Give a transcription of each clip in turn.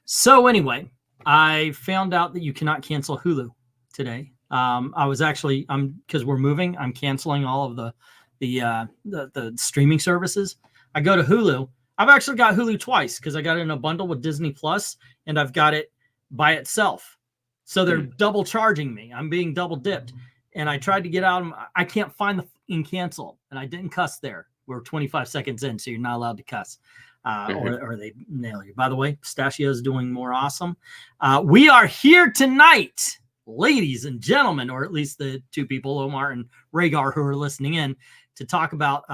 So anyway, I found out that you cannot cancel Hulu today. Because we're moving, I'm canceling all of the streaming services. I go to Hulu. I've actually got Hulu twice because I got it in a bundle with Disney Plus, and I've got it by itself. So they're double charging me. I'm being double dipped. And I tried to get out. I can't find the in cancel, and I didn't cuss there. We're 25 seconds in, so you're not allowed to cuss. Or they nail you. By the way, Pistachio is doing more awesome. We are here tonight, ladies and gentlemen, or at least the two people, Omar and Rhaegar, who are listening in, to talk about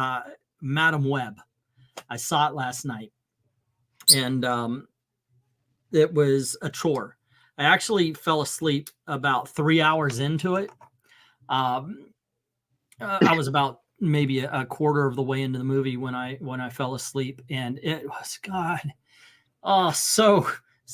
Madame Webb. I saw it last night, and it was a chore. I actually fell asleep about 3 hours into it. I was about maybe a quarter of the way into the movie when I fell asleep, and it was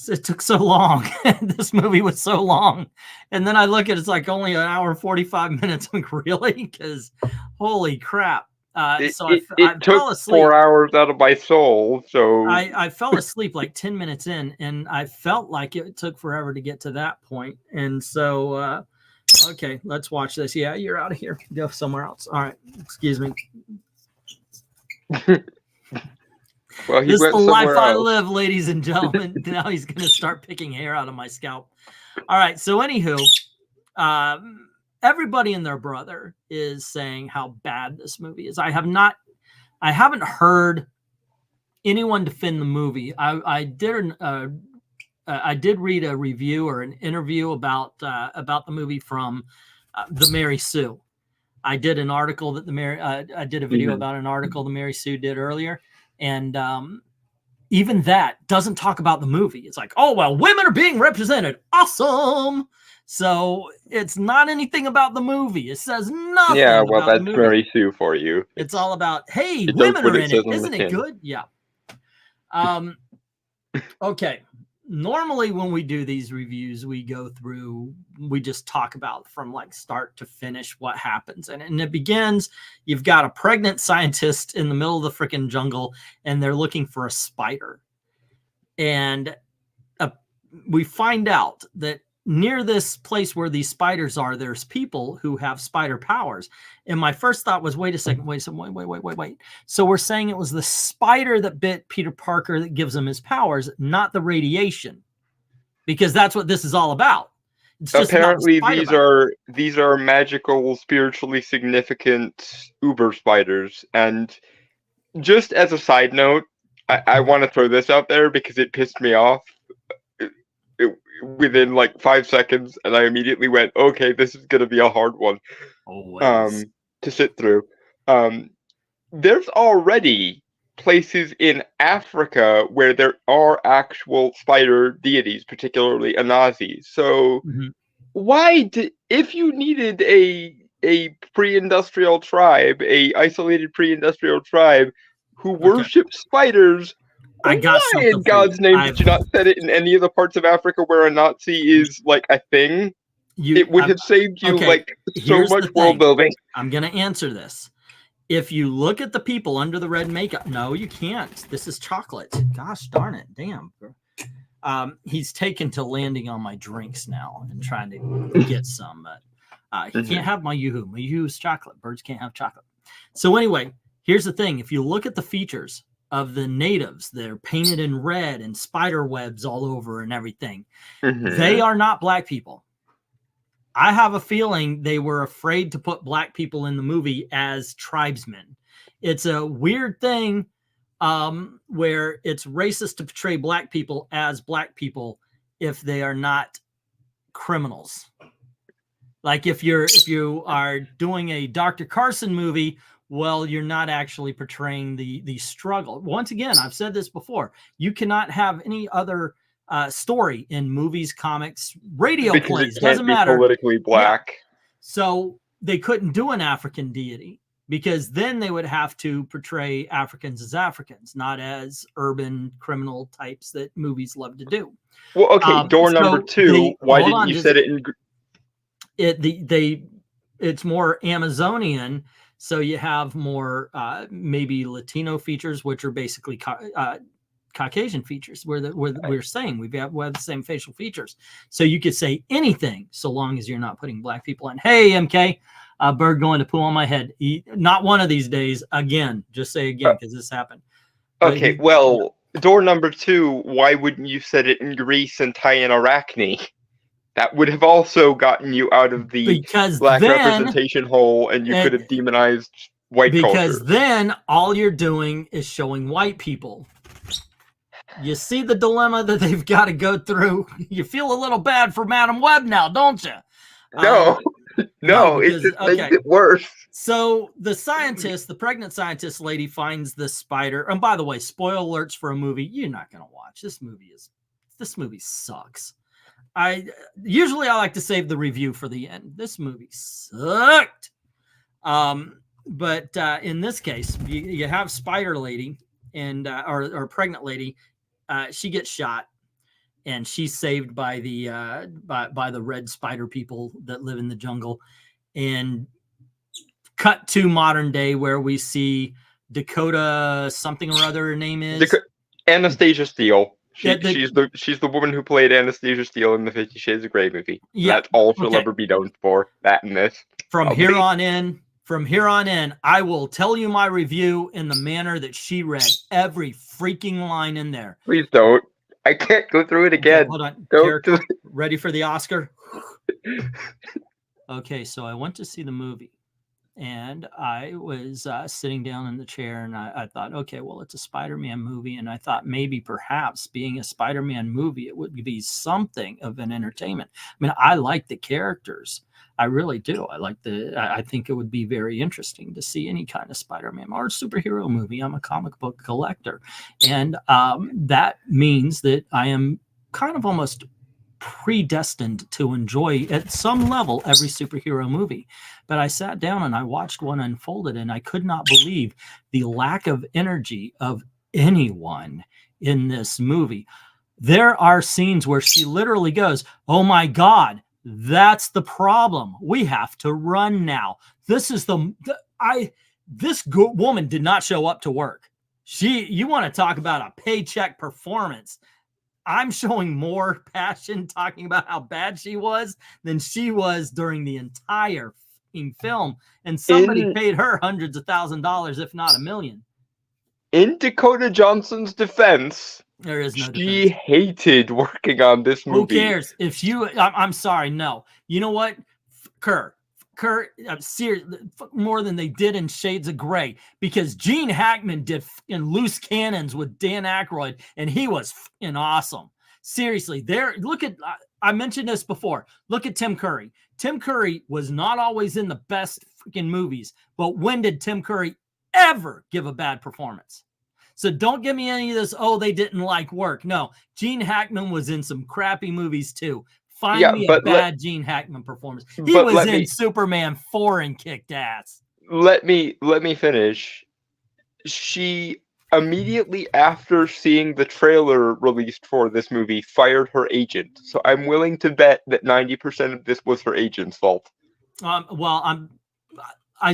it took so long. This movie was so long, and then I look at it's like only an hour and 45 minutes. I'm like, really? Because holy crap. I took fell asleep. 4 hours out of my soul. So I fell asleep like 10 minutes in, and I felt like it took forever to get to that point. And so, okay, let's watch this. Yeah, you're out of here. Go somewhere else. All right. Excuse me. Well, this is the life I live, ladies and gentlemen. Now he's going to start picking hair out of my scalp. All right. So anywho, everybody and their brother is saying how bad this movie is. I haven't heard anyone defend the movie. I did read a review or an interview about the movie from the Mary Sue. I did an article that I did a video about an article the Mary Sue did earlier, and even that doesn't talk about the movie. It's like, oh well, women are being represented, awesome. So it's not anything about the movie. It says nothing. Yeah, well, about that's Mary Sue for you. It's all about, hey, women are in it. Isn't it good? Yeah. Okay. Normally when we do these reviews, we just talk about from like start to finish what happens. And it begins, you've got a pregnant scientist in the middle of the freaking jungle, and they're looking for a spider. And we find out that near this place where these spiders are, there's people who have spider powers. And my first thought was, wait. So we're saying it was the spider that bit Peter Parker that gives him his powers, not the radiation, because that's what this is all about. It's just apparently these are magical, spiritually significant uber spiders. And just as a side note, I want to throw this out there because it pissed me off within like 5 seconds, and I immediately went, okay, this is going to be a hard one to sit through. There's already places in Africa where there are actual spider deities, particularly Anazis. So if you needed a pre-industrial tribe, a isolated pre-industrial tribe who worships spiders, I got why in God's name did you not set it in any of the parts of Africa where a Nazi is like a thing? It would have saved you so much world building. I'm going to answer this. If you look at the people under the red makeup, no, you can't. This is chocolate. Gosh darn it. Damn. He's taken to landing on my drinks now and trying to get some. He can't have my Yoo-hoo. My Yoo-hoo is chocolate. Birds can't have chocolate. So anyway, here's the thing. If you look at the features of the natives, they're painted in red and spider webs all over and everything. They are not black people. I have a feeling they were afraid to put black people in the movie as tribesmen. It's a weird thing where it's racist to portray black people as black people if they are not criminals. Like if you are doing a Dr. Carson movie, well, you're not actually portraying the struggle. Once again, I've said this before. You cannot have any other story in movies, comics, radio plays. Doesn't matter. Politically black. Yeah. So they couldn't do an African deity because then they would have to portray Africans as Africans, not as urban criminal types that movies love to do. Well, okay. Door number two. Why didn't you set it in? It's more Amazonian. So you have more maybe Latino features, which are basically Caucasian features. We're saying we have the same facial features. So you could say anything so long as you're not putting black people in. Hey, MK, bird going to poo on my head. Not one of these days. Again, just say again because this happened. Okay, well, door number 2, why wouldn't you set it in Greece and tie in Arachne? That would have also gotten you out of the black representation hole, and you could have demonized white culture. Because then all you're doing is showing white people. You see the dilemma that they've got to go through? You feel a little bad for Madame Webb now, don't you? No, because, it just makes it worse. So the pregnant scientist lady finds the spider. And by the way, spoiler alerts for a movie you're not going to watch. This movie sucks. I like to save the review for the end. This movie sucked. But in this case, you have Spider Lady and or pregnant lady. She gets shot, and she's saved by the by the red spider people that live in the jungle. And cut to modern day where we see Dakota something or other. Her name is Anastasia Steele. She's the woman who played Anastasia Steele in the 50 Shades of Grey movie. Yeah, that's all she'll ever be known for. That and this. From here on in, I will tell you my review in the manner that she read every freaking line in there. Please don't. I can't go through it again. Okay, hold on. Ready for the Oscar? Okay, so I went to see the movie. And I was sitting down in the chair, and I thought, okay, well, it's a Spider-Man movie. And I thought maybe perhaps being a Spider-Man movie, it would be something of an entertainment. I mean, I like the characters. I really do. I think it would be very interesting to see any kind of Spider-Man or superhero movie. I'm a comic book collector. And that means that I am kind of almost predestined to enjoy at some level every superhero movie. But I sat down and I watched one unfolded, and I could not believe the lack of energy of anyone in this movie. There are scenes where she literally goes, "Oh my God, that's the problem. We have to run now." This woman did not show up to work. You want to talk about a paycheck performance. I'm showing more passion talking about how bad she was than she was during the entire film. And somebody paid her hundreds of $1,000s, if not $1 million. In Dakota Johnson's defense, there is no she hated working on this movie. Who cares? I'm sorry, no. You know what? Kerr, I'm serious, more than they did in Shades of Grey, because Gene Hackman did in Loose Cannons with Dan Aykroyd, and he was awesome. Seriously, I mentioned this before. Look at Tim Curry. Tim Curry was not always in the best freaking movies, but when did Tim Curry ever give a bad performance? So don't give me any of this, they didn't like work. No, Gene Hackman was in some crappy movies too. Find me a bad Gene Hackman performance. He was in Superman 4 and kicked ass. Let me finish. She immediately after seeing the trailer released for this movie fired her agent. So I'm willing to bet that 90% of this was her agent's fault. Well, I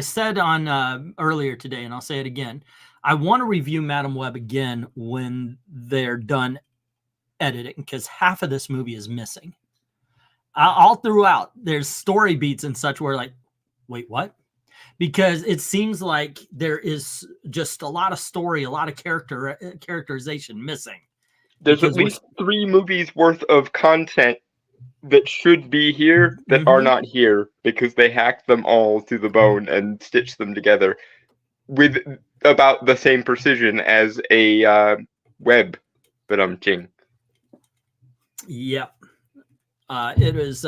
said on earlier today, and I'll say it again. I want to review Madame Webb again when they're done editing, because half of this movie is missing. All throughout, there's story beats and such where like, wait, what? Because it seems like there is just a lot of story, a lot of characterization missing. There's at least 3 movies worth of content that should be here that are not here because they hacked them all to the bone and stitched them together with about the same precision as a web. But ching. Yep. It is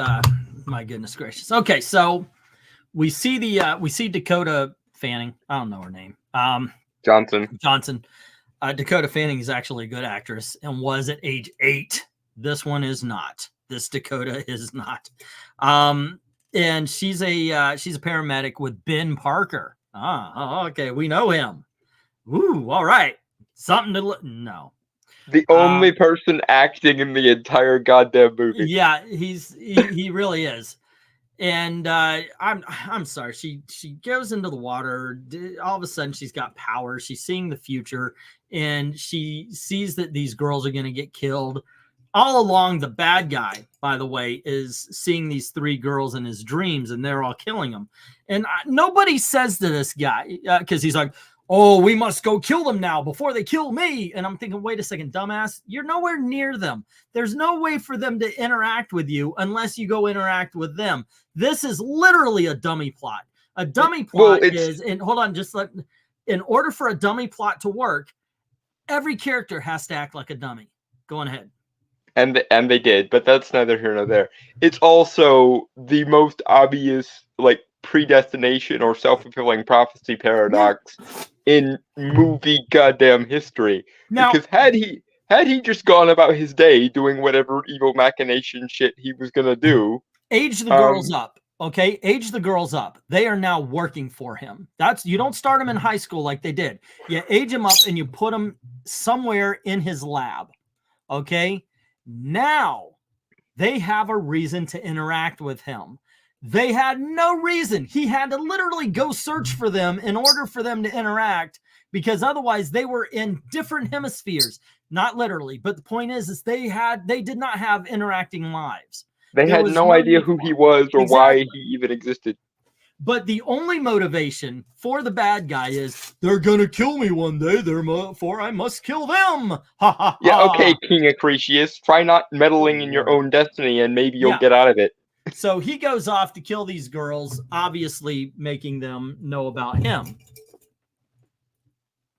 my goodness gracious. Okay, so we see Dakota Fanning. I don't know her name. Johnson. Dakota Fanning is actually a good actress and was at age 8. This one is not. This Dakota is not. And she's a paramedic with Ben Parker. Okay, we know him. Ooh, all right. Something to look. No. The only person acting in the entire goddamn movie. Yeah, he really is. And I'm sorry. She goes into the water. All of a sudden, she's got power. She's seeing the future, and she sees that these girls are going to get killed. All along, the bad guy, by the way, is seeing these 3 girls in his dreams, and they're all killing him. And nobody says to this guy, because he's like, oh, we must go kill them now before they kill me. And I'm thinking, wait a second, dumbass, you're nowhere near them. There's no way for them to interact with you unless you go interact with them. This is literally a dummy plot. A dummy plot is, and hold on, in order for a dummy plot to work, every character has to act like a dummy. Go on ahead. And they did, but that's neither here nor there. It's also the most obvious, like, predestination or self-fulfilling prophecy paradox in movie goddamn history. Now, because had he just gone about his day doing whatever evil machination shit he was gonna do, age the girls up. Okay, age the girls up. They are now working for him. You don't start them in high school like they did. You age them up and you put them somewhere in his lab. Okay. Now they have a reason to interact with him. They had no reason. He had to literally go search for them in order for them to interact, because otherwise they were in different hemispheres. Not literally, but the point is they did not have interacting lives. They had no idea who he was or why he even existed. But the only motivation for the bad guy is they're gonna kill me one day. Therefore, I must kill them. Ha ha ha. Yeah, okay, King Acrisius. Try not meddling in your own destiny, and maybe you'll get out of it. So he goes off to kill these girls, obviously making them know about him.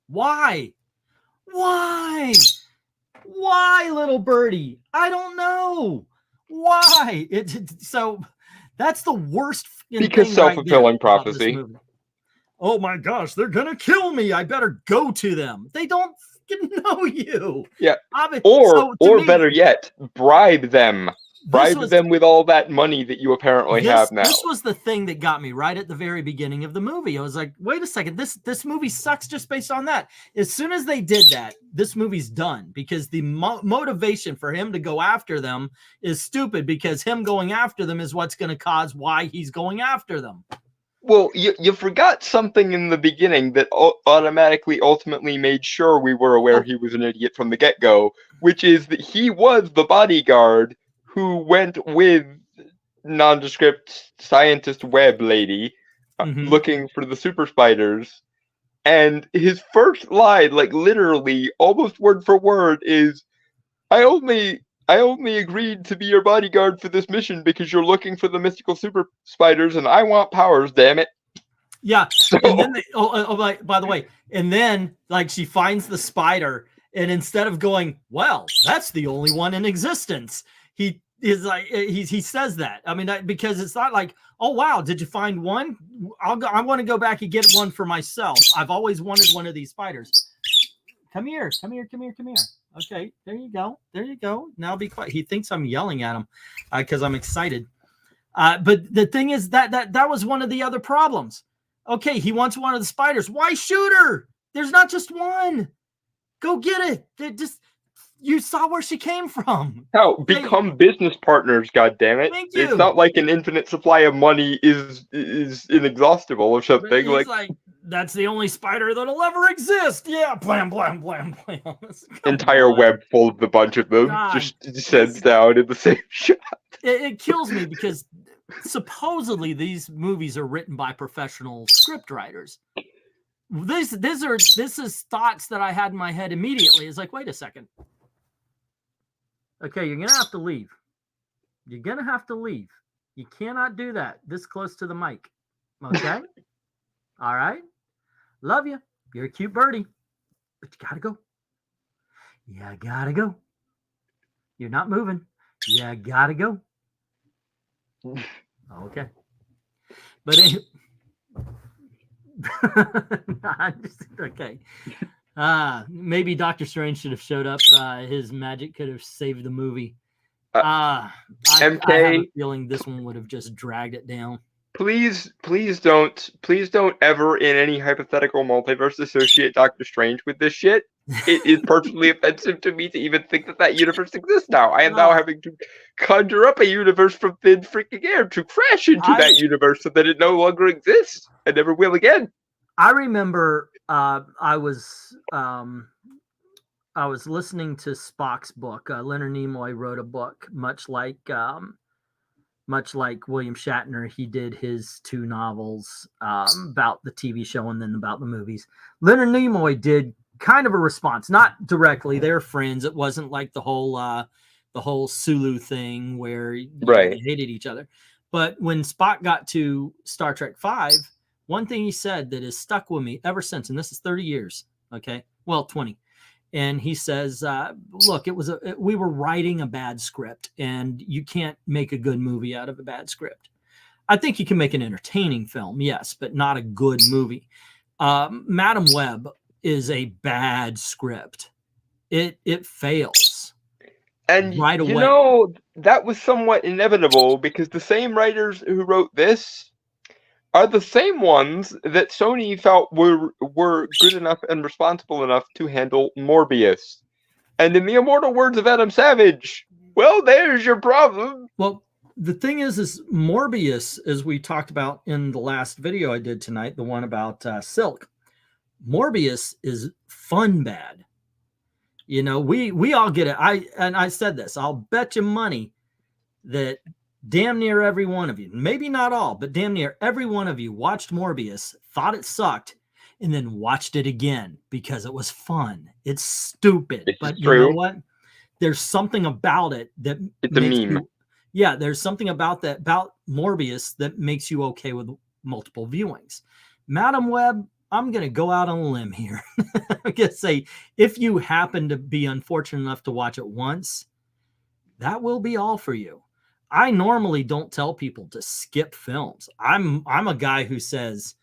Why? Why? Why, little birdie? I don't know. Why? So that's the worst. Because self-fulfilling prophecy. Oh my gosh, they're gonna kill me. I better go to them. They don't know you. Yeah. Or better yet, bribe them. Bribe them with all that money that you apparently have now. This was the thing that got me right at the very beginning of the movie. I was like, wait a second, this movie sucks just based on that. As soon as they did that, this movie's done, because the motivation for him to go after them is stupid, because him going after them is what's going to cause why he's going after them. Well, you forgot something in the beginning that ultimately made sure we were aware he was an idiot from the get-go, which is that he was the bodyguard who went with nondescript scientist Webb lady looking for the super spiders. And his first line, like literally almost word for word, is, I only agreed to be your bodyguard for this mission because you're looking for the mystical super spiders and I want powers, damn it. Yeah. So, and then by the way, and then like she finds the spider, and instead of going, well, that's the only one in existence, he says that. I mean, because it's not like, oh wow, did you find one? I want to go back and get one for myself. I've always wanted one of these spiders. Come here. Okay, there you go. Now be quiet. He thinks I'm yelling at him because I'm excited. But the thing is that was one of the other problems. Okay, he wants one of the spiders. Why shoot her? There's not just one. Go get it. You saw where she came from. How? Become business partners, goddammit. Thank you. It's not like an infinite supply of money is inexhaustible or something. Like that's the only spider that'll ever exist. Yeah, blam, blam, blam, blam. Entire web full of the bunch of them just descends down in the same shot. It kills me because supposedly these movies are written by professional script writers. This is thoughts that I had in my head immediately. It's like, wait a second. Okay, you're gonna have to leave. You cannot do that this close to the mic. Okay? All right? Love you. You're a cute birdie. But you gotta go. You gotta go. You're not moving. You gotta go. Okay. But okay. Maybe Doctor Strange should have showed up. His magic could have saved the movie. I have a feeling this one would have just dragged it down. Please don't ever in any hypothetical multiverse associate Doctor Strange with this shit. It is personally offensive to me to even think that universe exists now. I am now having to conjure up a universe from thin freaking air to crash into that universe so that it no longer exists and never will again. I remember I was I was listening to Spock's book. Leonard Nimoy wrote a book, much like William Shatner. He did his 2 novels about the TV show and then about the movies. Leonard Nimoy did kind of a response, not directly. They're friends. It wasn't like the whole Sulu thing where they hated each other. But when Spock got to Star Trek V, one thing he said that has stuck with me ever since, and this is 30 years, okay? Well, 20. And he says, look, we were writing a bad script, and you can't make a good movie out of a bad script. I think you can make an entertaining film, yes, but not a good movie. Madame Webb is a bad script. It fails. And right away. You know, that was somewhat inevitable because the same writers who wrote this are the same ones that Sony felt were good enough and responsible enough to handle Morbius. And in the immortal words of Adam Savage, well, there's your problem. Well, the thing is Morbius, as we talked about in the last video I did tonight, the one about Silk, Morbius is fun bad. You know, we all get it. I said this, I'll bet you money that damn near every one of you, maybe not all, but damn near every one of you watched Morbius, thought it sucked, and then watched it again because it was fun. It's stupid, but you know what? There's something about it that it's a meme. There's something about Morbius that makes you okay with multiple viewings. Madame Webb, I'm going to go out on a limb here. I'm going to say, if you happen to be unfortunate enough to watch it once, that will be all for you. I normally don't tell people to skip films. I'm a guy who says,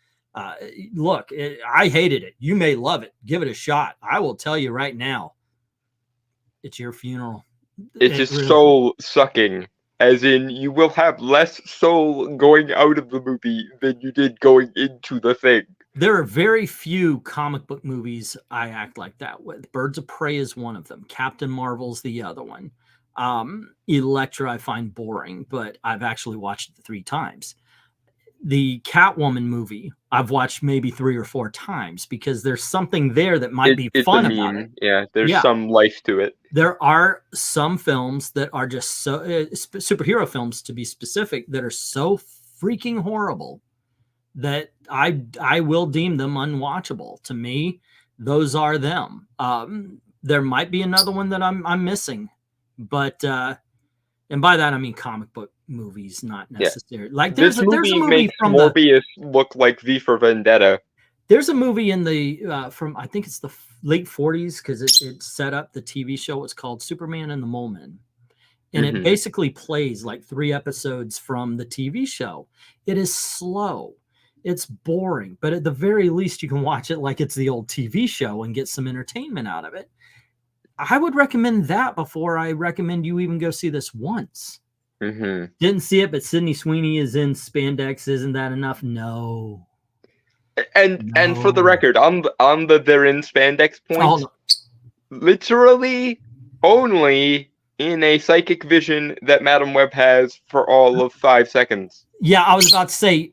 look, I hated it. You may love it. Give it a shot. I will tell you right now, it's your funeral. It's just really soul sucking. As in, you will have less soul going out of the movie than you did going into the thing. There are very few comic book movies I act like that with. Birds of Prey is one of them. Captain Marvel's the other one. Elektra I find boring, but I've actually watched it 3 times. The Catwoman movie I've watched maybe 3 or 4 times because there's something there that might be fun about it. Yeah, there's some life to it. There are some films that are just so superhero films, to be specific, that are so freaking horrible that I will deem them unwatchable. To me, those are them. There might be another one that I'm missing, but and by that I mean comic book movies, not necessarily. Like there's a movie from Morbius look like V for Vendetta. There's a movie in the from I think it's the late 40s because it set up the TV show. It's called Superman and the Mole Men. And it basically plays like 3 episodes from the TV show. It is slow. It's boring, but at the very least you can watch it like it's the old TV show and get some entertainment out of it. I would recommend that before I recommend you even go see this once. Didn't see it, but Sydney Sweeney is in spandex. Isn't that enough? No. And for the record, on the they're in spandex point, literally only in a psychic vision that Madame Webb has for all of 5 seconds. Yeah, I was about to say,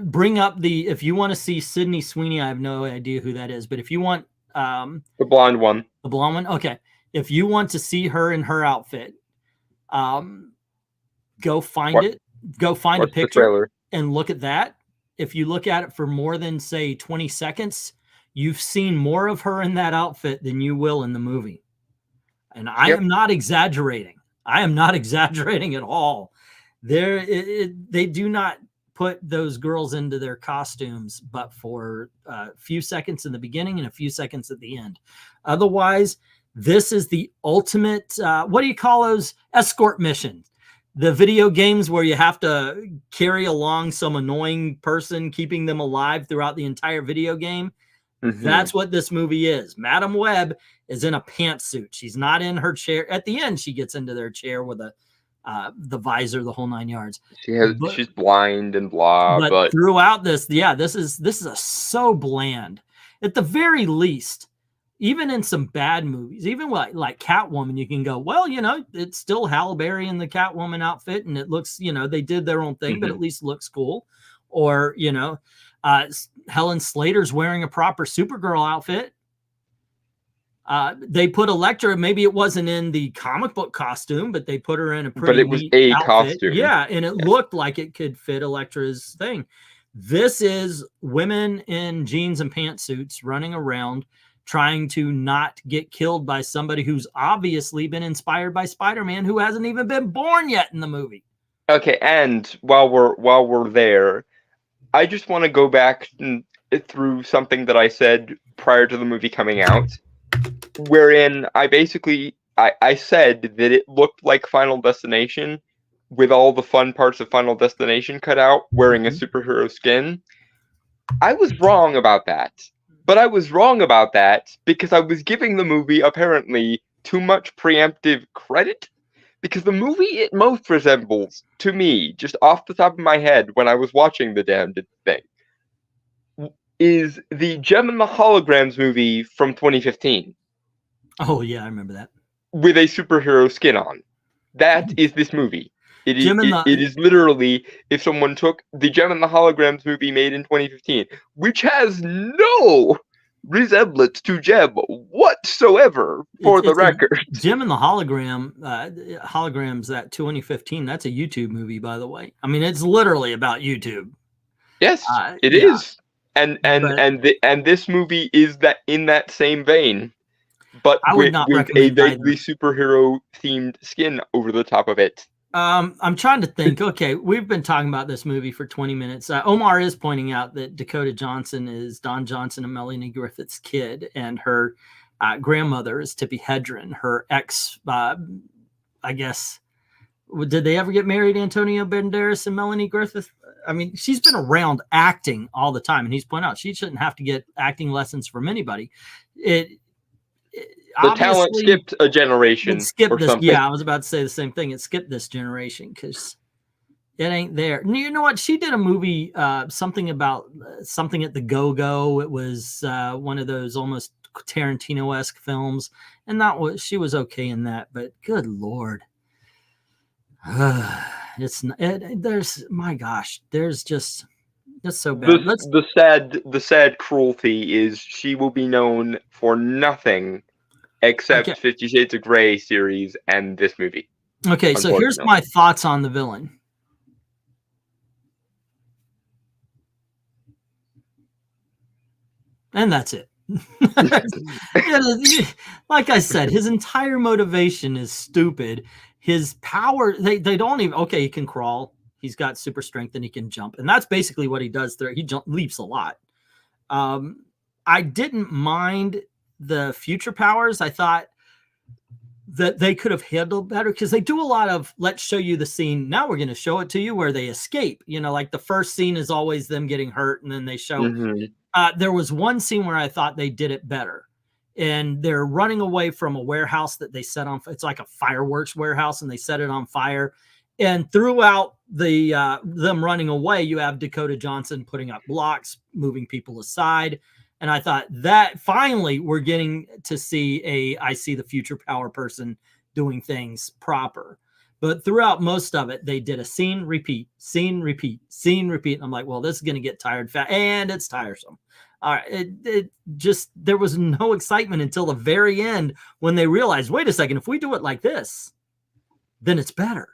bring up if you want to see Sydney Sweeney, I have no idea who that is, but if you want the blonde one. The blonde one? Okay. If you want to see her in her outfit, go find it. Go find a picture and look at that. If you look at it for more than, say, 20 seconds, you've seen more of her in that outfit than you will in the movie. And I am not exaggerating. I am not exaggerating at all. They do not put those girls into their costumes, but for a few seconds in the beginning and a few seconds at the end. Otherwise, this is the ultimate, what do you call those? Escort missions. The video games where you have to carry along some annoying person, keeping them alive throughout the entire video game. That's what this movie is. Madame Webb is in a pantsuit. She's not in her chair. At the end, she gets into their chair with the visor, the whole 9 yards. She's blind and blah. But throughout this, this is so bland. At the very least, even in some bad movies, even like Catwoman, you can go, well, you know, it's still Halle Berry in the Catwoman outfit, and it looks, you know, they did their own thing, but at least looks cool. Or, you know, Helen Slater's wearing a proper Supergirl outfit. They put Elektra, maybe it wasn't in the comic book costume, but they put her in a pretty But it was neat a outfit. costume. Yeah, and it looked like it could fit Elektra's thing. This is women in jeans and pantsuits running around trying to not get killed by somebody who's obviously been inspired by Spider-Man, who hasn't even been born yet in the movie. Okay, and while we're there, I just want to go back through something that I said prior to the movie coming out, wherein I said that it looked like Final Destination with all the fun parts of Final Destination cut out, wearing a superhero skin. I was wrong about that. But I was wrong about that because I was giving the movie apparently too much preemptive credit. Because the movie it most resembles, to me, just off the top of my head when I was watching the damned thing, is the Gem and the Holograms movie from 2015. Oh, yeah, I remember that. With a superhero skin on. That is this movie. It is literally, if someone took the Gem and the Holograms movie made in 2015, which has no resemblance to Gem whatsoever, for the record. Gem and the Holograms, that 2015, that's a YouTube movie, by the way. I mean, it's literally about YouTube. Yes, it is. And this movie is that in that same vein, but with a vaguely superhero themed skin over the top of it. I'm trying to think. Okay, we've been talking about this movie for 20 minutes. Omar is pointing out that Dakota Johnson is Don Johnson and Melanie Griffith's kid, and her grandmother is Tippi Hedren, her ex. I guess, did they ever get married, Antonio Banderas and Melanie Griffith? I mean, she's been around acting all the time, and he's pointed out she shouldn't have to get acting lessons from anybody. The talent skipped a generation. Yeah, I was about to say the same thing. It skipped this generation because it ain't there. You know what? She did a movie, something about something at the Go-Go. It was one of those almost Tarantino-esque films, and she was okay in that. But good Lord, there's just. That's so bad. The sad cruelty is she will be known for nothing except 50 Shades of Grey series and this movie. Okay, so here's my thoughts on the villain. And that's it. Like I said, his entire motivation is stupid. His power, they don't even, okay, he can crawl. He's got super strength and he can jump. And that's basically what he does there. He leaps a lot. I didn't mind the future powers. I thought that they could have handled better because they do a lot of, let's show you the scene. Now we're going to show it to you where they escape. You know, like the first scene is always them getting hurt. And then they show, there was one scene where I thought they did it better. And they're running away from a warehouse that they set on. It's like a fireworks warehouse and they set it on fire. And throughout the them running away, you have Dakota Johnson putting up blocks, moving people aside. And I thought that finally we're getting to see I see the future power person doing things proper. But throughout most of it, they did a scene, repeat, scene, repeat, scene, repeat. And I'm like, well, this is going to get tired fast. And it's tiresome. All right. It just, there was no excitement until the very end when they realized, wait a second, if we do it like this, then it's better.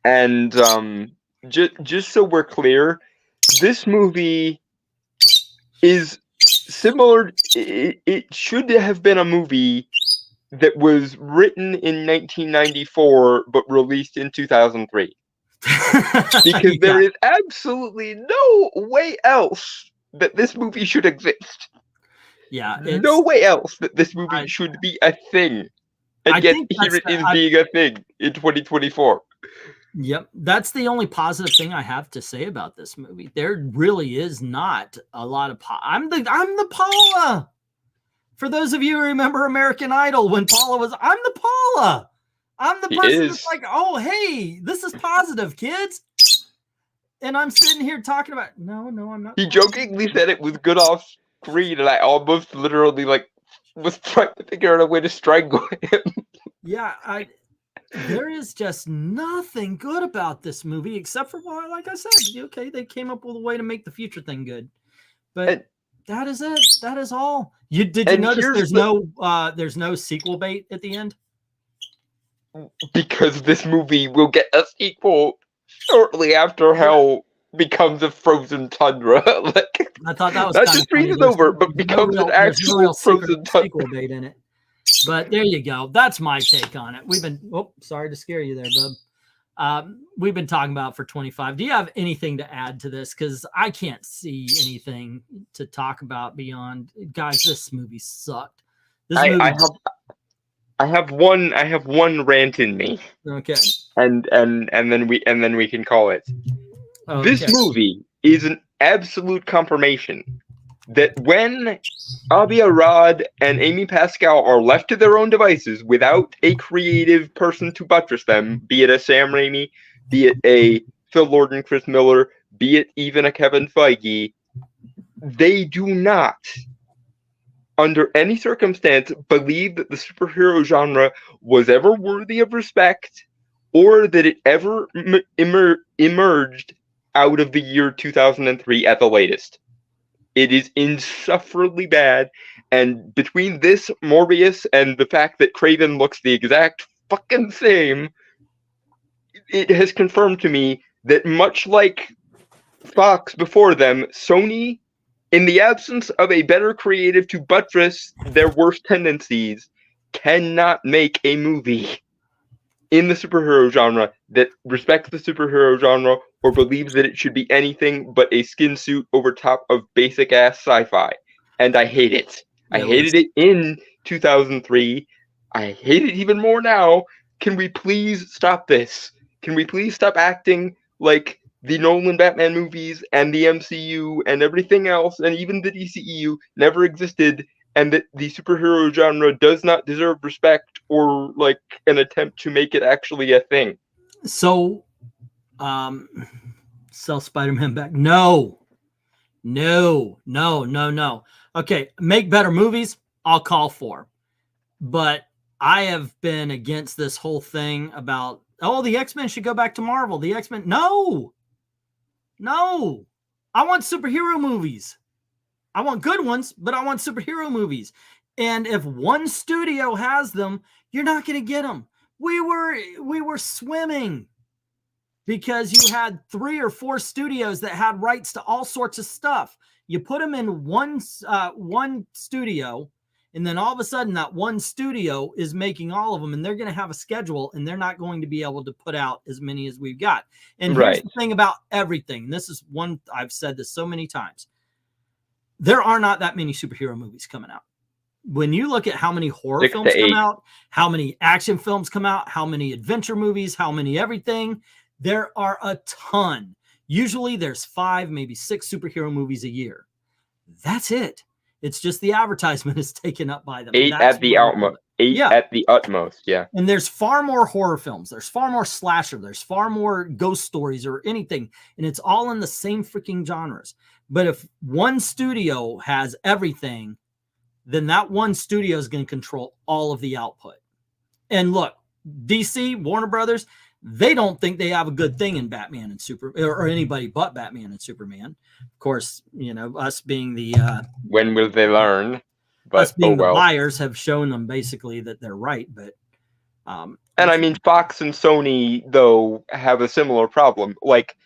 And just so we're clear, this movie is similar. It should have been a movie that was written in 1994 but released in 2003. Because there is absolutely no way else that this movie should exist. Yeah, no way else that this movie should be a thing. And yet here it is being a thing in 2024. Yep, that's the only positive thing I have to say about this movie. There really is not a lot of I'm the Paula. For those of you who remember American Idol, when Paula was, I'm the Paula. I'm the person that's like, oh, hey, this is positive, kids. And I'm sitting here talking about, no, I'm not. He jokingly said it was good off screen, and I almost literally was trying to figure out a way to strangle him. Yeah, there is just nothing good about this movie except for, well, like I said, okay, they came up with a way to make the future thing good. But That is it. That is all. Did you notice there's no sequel bait at the end? Because this movie will get a sequel shortly after hell becomes a frozen tundra. Like, I thought that was not kind just of funny. freezes over, but becomes an actual frozen tundra. Sequel bait in it. But there you go. That's my take on it. We've been. Oh, sorry to scare you there, bub. We've been talking about it for 25. Do you have anything to add to this? Because I can't see anything to talk about beyond. Guys, this movie sucked. I have one rant in me. Okay. And then we can call it. Okay. This movie is an absolute confirmation that when Avi Arad and Amy Pascal are left to their own devices without a creative person to buttress them, be it a Sam Raimi, be it a Phil Lord and Chris Miller, be it even a Kevin Feige, they do not, under any circumstance, believe that the superhero genre was ever worthy of respect or that it ever emerged out of the year 2003 at the latest. It is insufferably bad, and between this, Morbius, and the fact that Kraven looks the exact fucking same, it has confirmed to me that much like Fox before them, Sony, in the absence of a better creative to buttress their worst tendencies, cannot make a movie in the superhero genre that respects the superhero genre or believes that it should be anything but a skin suit over top of basic ass sci-fi. And I hate it. I hated it in 2003. I hate it even more now. Can we please stop this? Can we please stop acting like the Nolan Batman movies and the MCU and everything else, and even the DCEU, never existed, and that the superhero genre does not deserve respect or like an attempt to make it actually a thing? So, sell Spider-Man back. No. Okay, make better movies, I'll call for. But I have been against this whole thing about, the X-Men should go back to Marvel. The X-Men, no. I want superhero movies. I want good ones, but I want superhero movies. And if one studio has them, you're not going to get them. We were swimming because you had 3 or 4 studios that had rights to all sorts of stuff. You put them in one studio, and then all of a sudden that one studio is making all of them, and they're going to have a schedule, and they're not going to be able to put out as many as we've got. And here's the thing about everything. This is one, I've said this so many times. There are not that many superhero movies coming out. When you look at how many horror films come out, how many action films come out, how many adventure movies, how many everything, there are a ton. Usually there's 5, maybe 6 superhero movies a year. That's it. It's just the advertisement is taken up by them. 8 at the utmost. 8 at the utmost, yeah. And there's far more horror films. There's far more slasher. There's far more ghost stories or anything. And it's all in the same freaking genres. But if one studio has everything, then that one studio is going to control all of the output. And look, DC, Warner Brothers, they don't think they have a good thing in Batman and Superman, or anybody but Batman and Superman. Of course, us being the when will they learn? But us being the buyers have shown them basically that they're right. But and I mean, Fox and Sony though have a similar problem. Like,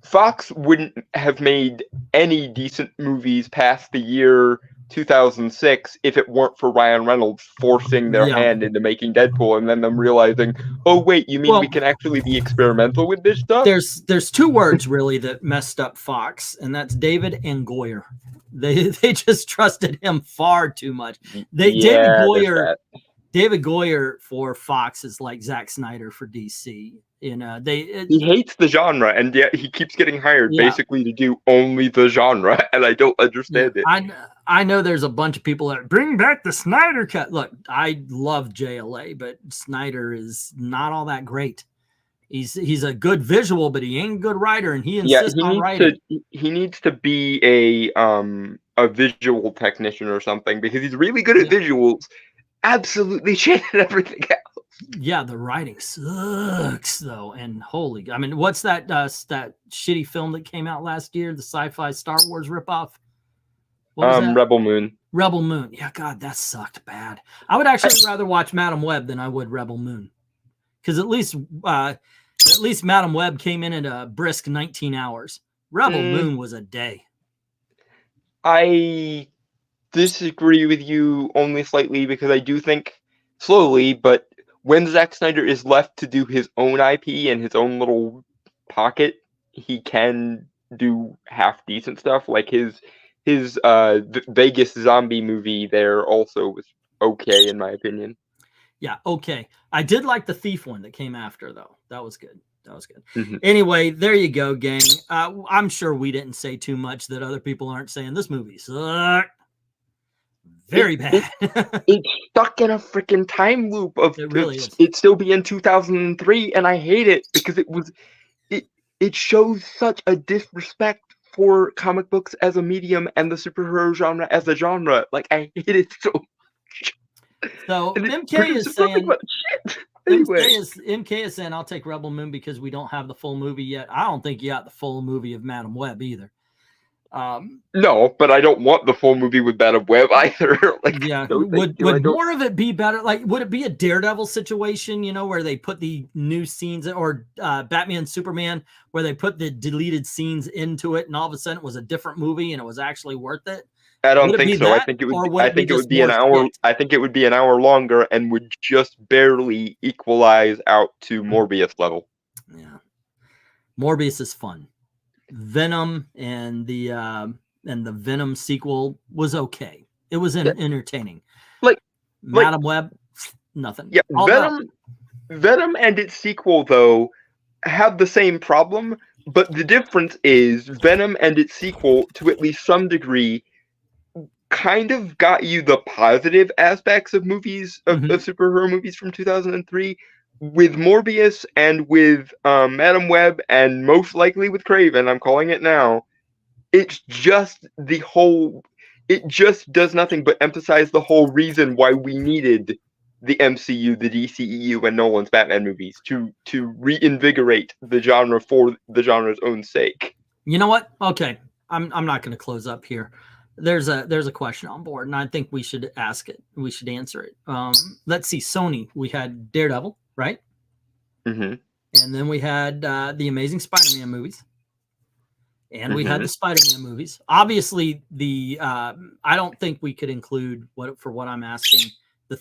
Fox wouldn't have made any decent movies past the year 2006 if it weren't for Ryan Reynolds forcing their hand into making Deadpool, and then them realizing, oh wait, you mean we can actually be experimental with this stuff? There's 2 words really that messed up Fox, and that's David and Goyer. They just trusted him far too much. David Goyer for Fox is like Zack Snyder for DC. He hates the genre, and yet he keeps getting hired basically to do only the genre, and I don't understand it. I know there's a bunch of people that bring back the Snyder cut. Look, I love JLA, but Snyder is not all that great. He's a good visual, but he ain't a good writer, and he insists on writing. He needs to be a visual technician or something, because he's really good at visuals, absolutely shit at everything else. Yeah, the writing sucks though, and what's that shitty film that came out last year, the sci-fi Star Wars ripoff? What was that? Rebel Moon. Rebel Moon. Yeah, God, that sucked bad. I would actually rather watch Madame Webb than I would Rebel Moon, because at least Madame Webb came in at a brisk 19 hours. Rebel Moon was a day. I disagree with you only slightly, because I do think slowly, but when Zack Snyder is left to do his own IP and his own little pocket, he can do half decent stuff. Like his Vegas zombie movie there also was okay in my opinion. Yeah, okay. I did like the Thief one that came after, though. That was good. That was good. Anyway, there you go, gang. I'm sure we didn't say too much that other people aren't saying. This movie sucked. Very bad. It's stuck in a freaking time loop of it really is. It still be in 2003, and I hate it because it shows such a disrespect for comic books as a medium and the superhero genre as a genre. Like, I hate it so much. So MK is saying, MK is saying, I'll take Rebel Moon because we don't have the full movie yet. I don't think you got the full movie of Madame Webb either. No, but I don't want the full movie with Madame Webb either. Like, yeah, no, would more of it be better? Like, would it be a Daredevil situation, you know, where they put the new scenes, or Batman, Superman, where they put the deleted scenes into it, and all of a sudden it was a different movie and it was actually worth it? I don't think so. I think it would. I think it would be an hour. I think it would be an hour longer and would just barely equalize out to Morbius level. Yeah, Morbius is fun. Venom and the Venom sequel was okay. It was entertaining. Like Madame Webb, nothing. Yeah, Venom and its sequel though have the same problem, but the difference is Venom and its sequel, to at least some degree, kind of got you the positive aspects of movies of superhero movies from 2003. With Morbius and with Madame Webb, and most likely with Kraven, I'm calling it now, it's just it just does nothing but emphasize the whole reason why we needed the MCU, the DCEU, and Nolan's Batman movies to reinvigorate the genre for the genre's own sake. You know what? Okay, I'm not going to close up here. There's a question on board, and I think we should ask it. We should answer it. Let's see. Sony, we had Daredevil, right? And then we had the Amazing Spider-Man movies, and we had the Spider-Man movies. Obviously, I don't think we could include what I'm asking, the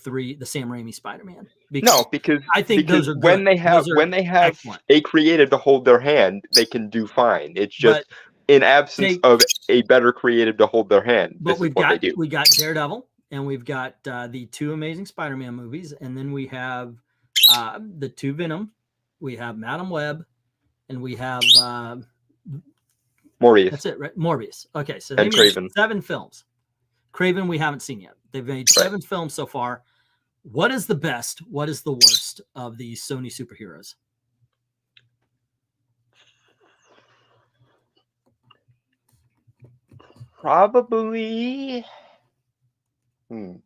Sam Raimi Spider-Man. Because I think those are good. when they have excellent. A creative to hold their hand, they can do fine. It's just in absence of a better creative to hold their hand. But we got Daredevil, and we've got the 2 Amazing Spider-Man movies, and then we have the 2 Venom, we have Madame Webb, and we have Morbius. That's it, right? Morbius. Okay, so they made 7 films. Kraven we haven't seen yet. They've made 7 films so far. What is the best? What is the worst of the Sony superheroes? Probably. No,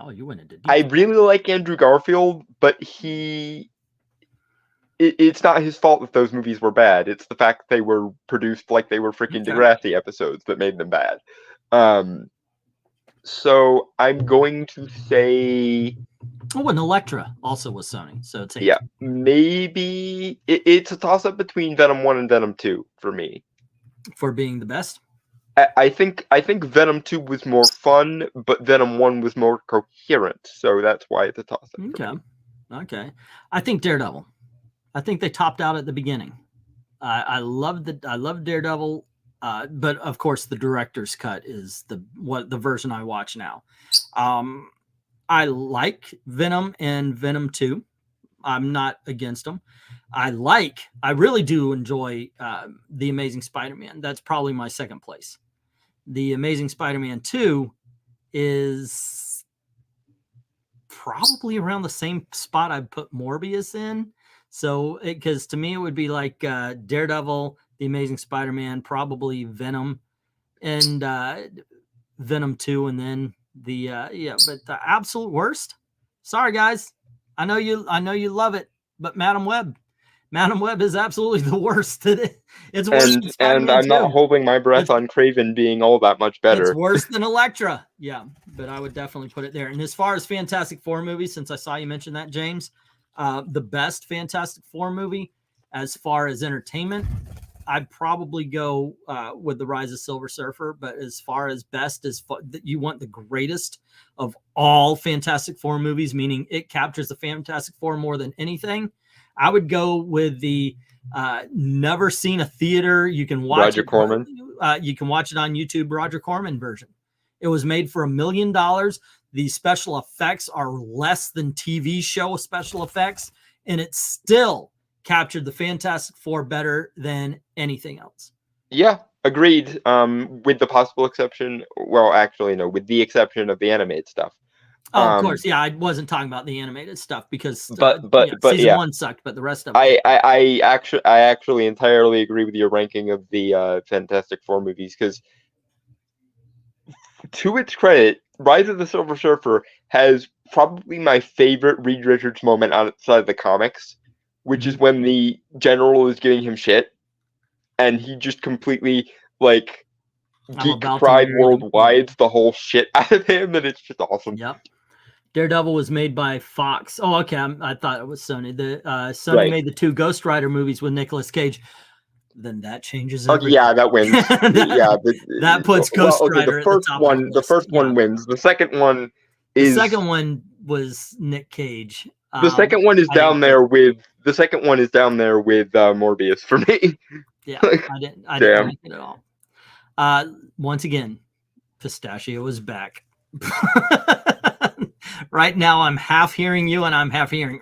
you went into deep. I really like Andrew Garfield, but it's not his fault that those movies were bad. It's the fact that they were produced like they were freaking Degrassi episodes that made them bad. So I'm going to say. Oh, and Elektra also was Sony, so it's maybe it's a toss up between Venom 1 and Venom 2 for me. For being the best. I think Venom 2 was more fun, but Venom 1 was more coherent, so that's why it's a toss up. Okay. I think Daredevil. I think they topped out at the beginning. I love Daredevil, but of course the director's cut is the version I watch now. I like Venom and Venom 2. I'm not against them. I really do enjoy The Amazing Spider-Man. That's probably my second place. The Amazing Spider-Man 2 is probably around the same spot I'd put Morbius in. So, because to me, it would be like Daredevil, The Amazing Spider-Man, probably Venom, and Venom 2, and then but the absolute worst. Sorry, guys. I know you love it, but Madame Webb. Madame Webb is absolutely the worst. It's worse than And Spider-Man I'm 2. not holding my breath on Craven being all that much It's better. worse than Elektra. Yeah, but I would definitely put it there. And as far as Fantastic Four movies, since I saw you mention that, James, the best Fantastic Four movie as far as entertainment, I'd probably go with The Rise of Silver Surfer. But as far as best, you want the greatest of all Fantastic Four movies, meaning it captures the Fantastic Four more than anything, I would go with the never seen a theater. You can watch Roger it. Corman. You can watch it on YouTube. Roger Corman version. It was made for $1 million. The special effects are less than TV show special effects, and it still captured the Fantastic Four better than anything else. Yeah, agreed. With the possible exception, well, actually, no, with the exception of the animated stuff. Oh, of course, yeah. I wasn't talking about the animated stuff because but season yeah. 1 sucked, but the rest of it. I actually entirely agree with your ranking of the Fantastic Four movies, because to its credit, Rise of the Silver Surfer has probably my favorite Reed Richards moment outside of the comics, which is when the general is giving him shit, and he just completely like geek pride worldwide the whole shit out of him, and it's just awesome. Yep. Daredevil was made by Fox. Oh, okay. I thought it was Sony. Sony made the 2 Ghost Rider movies with Nicolas Cage. Then that changes everything. Yeah, that wins. That puts Ghost Rider the first at the top one. of the The list. first one wins. The second one is. The second one was Nick Cage. The second one is down there with. The second one is down there with Morbius for me. Yeah, I didn't like it at all. Once again, Pistachio is back. Right now, I'm half hearing you, and I'm half hearing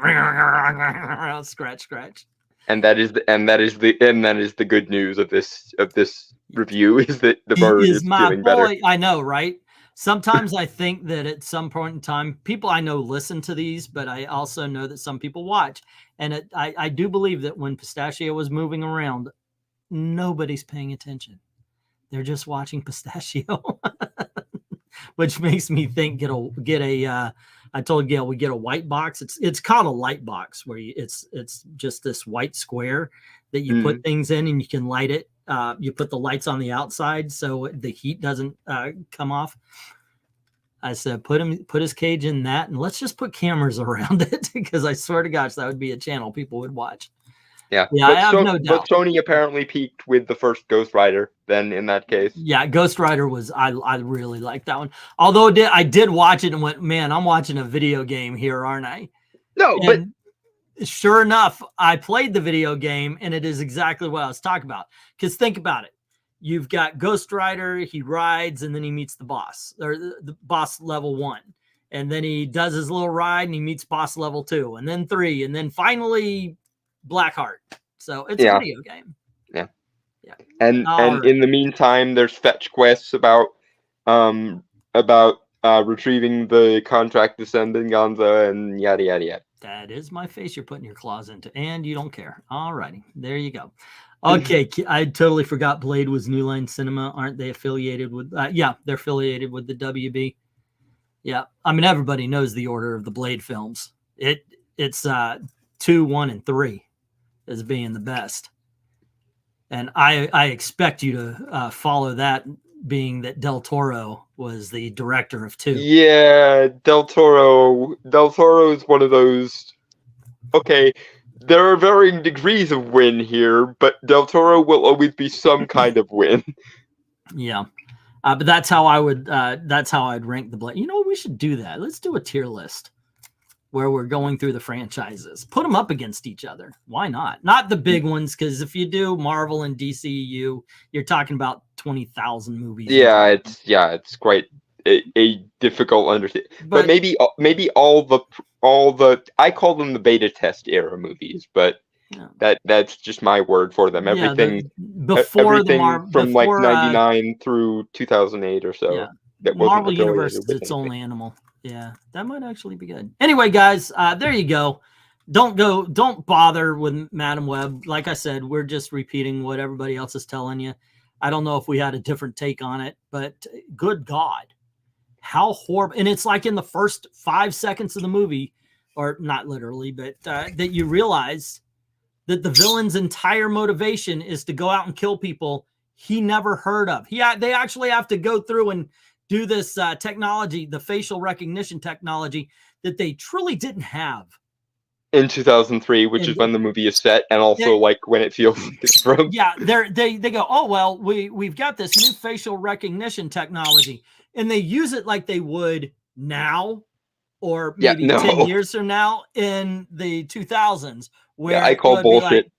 scratch. And that is the good news of this review, is that the bird is feeling better. I know, right? Sometimes I think that at some point in time, people I know listen to these, but I also know that some people watch. And I do believe that when Pistachio was moving around, nobody's paying attention. They're just watching Pistachio, which makes me think get a. I told Gail we get a white box. It's called a light box, where it's just this white square that you put things in, and you can light it. You put the lights on the outside so the heat doesn't come off. I said, put his cage in that, and let's just put cameras around it, because I swear to gosh, that would be a channel people would watch. Yeah, I have no doubt. But Sony apparently peaked with the first Ghost Rider. Then in that case, yeah, Ghost Rider was I really liked that one. Although I did watch it and went, man, I'm watching a video game here, aren't I? No, and sure enough, I played the video game, and it is exactly what I was talking about. Because think about it. You've got Ghost Rider, he rides, and then he meets the boss, or the boss level 1. And then he does his little ride, and he meets boss level 2, and then 3, and then finally Blackheart. So it's a video game. Yeah. And in the meantime, there's fetch quests about retrieving the contract to send in Gonza, and yada yada yada. That is my face you're putting your claws into, and you don't care. All righty, there you go. Okay, I totally forgot Blade was New Line Cinema. Aren't they affiliated with? Yeah, they're affiliated with the WB. Yeah, I mean, everybody knows the order of the Blade films. It's 2, 1, and 3 as being the best, and I expect you to follow that, being that Del Toro was the director of 2. Yeah, Del Toro is one of those. Okay, there are varying degrees of win here, but Del Toro will always be some kind of win. Yeah, but that's how I'd rank the Blade. You know, we should do that. Let's do a tier list where we're going through the franchises. Put them up against each other. Why not? Not the big ones, because if you do Marvel and DCU, you're talking about 20,000 movies. Yeah, it's quite a difficult understanding. But maybe all the I call them the beta test era movies, but that's just my word for them. Everything from like 99 through 2008 or so. Yeah. That Marvel Universe is its own animal. Yeah, that might actually be good. Anyway, guys, there you go. Don't bother with Madame Webb. Like I said, we're just repeating what everybody else is telling you. I don't know if we had a different take on it, but good God, how horrible. And it's like in the first 5 seconds of the movie, or not literally, but that you realize that the villain's entire motivation is to go out and kill people he never heard of. They actually have to go through and do this technology, the facial recognition technology that they truly didn't have in 2003, which is when the movie is set, and also like when it feels like it's from. Yeah, they go, oh well, we've got this new facial recognition technology, and they use it like they would now, or maybe 10 years from now in the 2000s, where I call bullshit.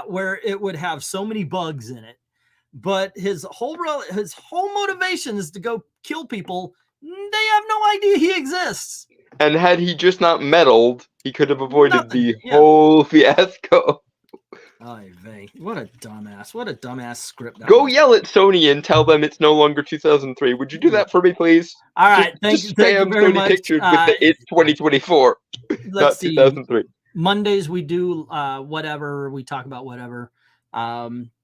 Where it would have so many bugs in it. But his whole motivation is to go kill people. They have no idea he exists. And had he just not meddled, he could have avoided the whole fiasco. Oy vey. What a dumbass. What a dumbass script. Go yell at Sony and tell them it's no longer 2003. Would you do that for me, please? All right. Thank you very much. Pictures with the It's 2024, not 2003. Mondays we do whatever. We talk about whatever.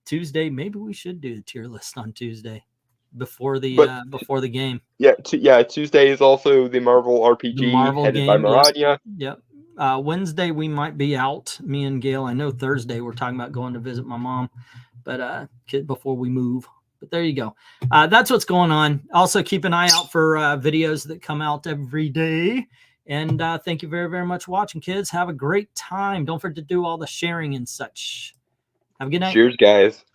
Tuesday, maybe we should do the tier list on Tuesday before the game. Yeah, Tuesday is also the Marvel RPG headed by Marania. Yep. Wednesday we might be out, me and Gail. I know Thursday we're talking about going to visit my mom, but before we move. But there you go. That's what's going on. Also keep an eye out for videos that come out every day. And thank you very, very much for watching, kids. Have a great time. Don't forget to do all the sharing and such. Have a good night. Cheers, guys.